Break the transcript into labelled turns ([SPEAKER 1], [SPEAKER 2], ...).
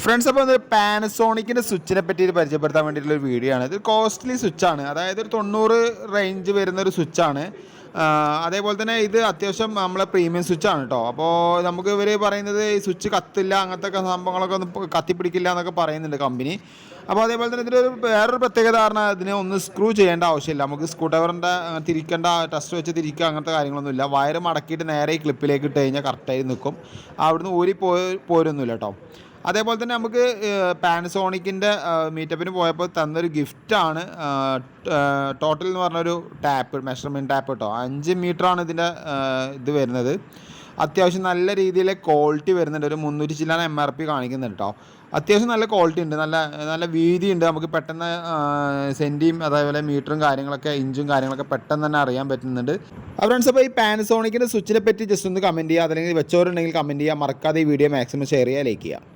[SPEAKER 1] Friends, അപ്പോൾ അത് പാനസോണിക്കിൻ്റെ സ്വിച്ചിനെ പറ്റി പരിചയപ്പെടുത്താൻ വേണ്ടിയിട്ടുള്ളൊരു വീഡിയോ ആണ്. ഇത് കോസ്റ്റ്ലി സ്വിച്ചാണ്, അതായത് ഒരു 90 റേഞ്ച് വരുന്നൊരു സ്വിച്ചാണ്. അതേപോലെ തന്നെ ഇത് അത്യാവശ്യം നമ്മളെ പ്രീമിയം സ്വിച്ചാണ് കേട്ടോ. അപ്പോൾ നമുക്ക് ഇവർ പറയുന്നത് ഈ സ്വിച്ച് കത്തില്ല, അങ്ങനത്തെ സംഭവങ്ങളൊക്കെ ഒന്നും കത്തിപ്പിടിക്കില്ല എന്നൊക്കെ പറയുന്നുണ്ട് കമ്പനി. അപ്പോൾ അതേപോലെ തന്നെ ഇതിൻ്റെ വേറൊരു പ്രത്യേകത പറഞ്ഞാൽ ഇതിനെ ഒന്ന് സ്ക്രൂ ചെയ്യേണ്ട ആവശ്യമില്ല. നമുക്ക് സ്ക്രൂ ഡ്രൈവറിൻ്റെ തിരിക്കേണ്ട, ടെസ്റ്റ് വെച്ച് തിരിക്കുക, അങ്ങനത്തെ കാര്യങ്ങളൊന്നുമില്ല. വയർ മടക്കിയിട്ട് നേരെ ഈ ക്ലിപ്പിലേക്ക് ഇട്ട് കഴിഞ്ഞാൽ കറക്റ്റായി നിൽക്കും. അവിടുന്ന് ഊരി പോരൊന്നുമില്ല കേട്ടോ. അതേപോലെ തന്നെ നമുക്ക് പാനസോണിക്കിൻ്റെ മീറ്റപ്പിന് പോയപ്പോൾ തന്നൊരു ഗിഫ്റ്റാണ് ടോട്ടൽ എന്ന് പറഞ്ഞൊരു ടാപ്പ്, മെഷർമെൻറ്റ് ടാപ്പ് കേട്ടോ. 5 മീറ്ററാണ് ഇതിൻ്റെ ഇത് വരുന്നത്. അത്യാവശ്യം നല്ല രീതിയിലെ ക്വാളിറ്റി വരുന്നുണ്ട്. ഒരു 300 ചില്ലാണ് MRP കാണിക്കുന്നുണ്ട് കേട്ടോ. അത്യാവശ്യം നല്ല ക്വാളിറ്റി ഉണ്ട്, നല്ല നല്ല വീതിയുണ്ട്. നമുക്ക് പെട്ടെന്ന് സെൻറ്റിയും അതേപോലെ മീറ്ററും കാര്യങ്ങളൊക്കെ, ഇഞ്ചും കാര്യങ്ങളൊക്കെ പെട്ടെന്ന് തന്നെ അറിയാൻ പറ്റുന്നുണ്ട്. ഫ്രണ്ട്സ്, അപ്പോൾ ഈ പാനസോണിക്കിൻ്റെ സ്വിച്ചിനെ പറ്റി ജസ്റ്റ് ഒന്ന് കമൻറ്റ് ചെയ്യുക, അതല്ലെങ്കിൽ വെച്ചവരുണ്ടെങ്കിൽ കമൻറ്റ് ചെയ്യുക. മറക്കാതെ ഈ വീഡിയോ മാക്സിമം ഷെയർ ചെയ്യുക, ലൈക്ക് ചെയ്യുക.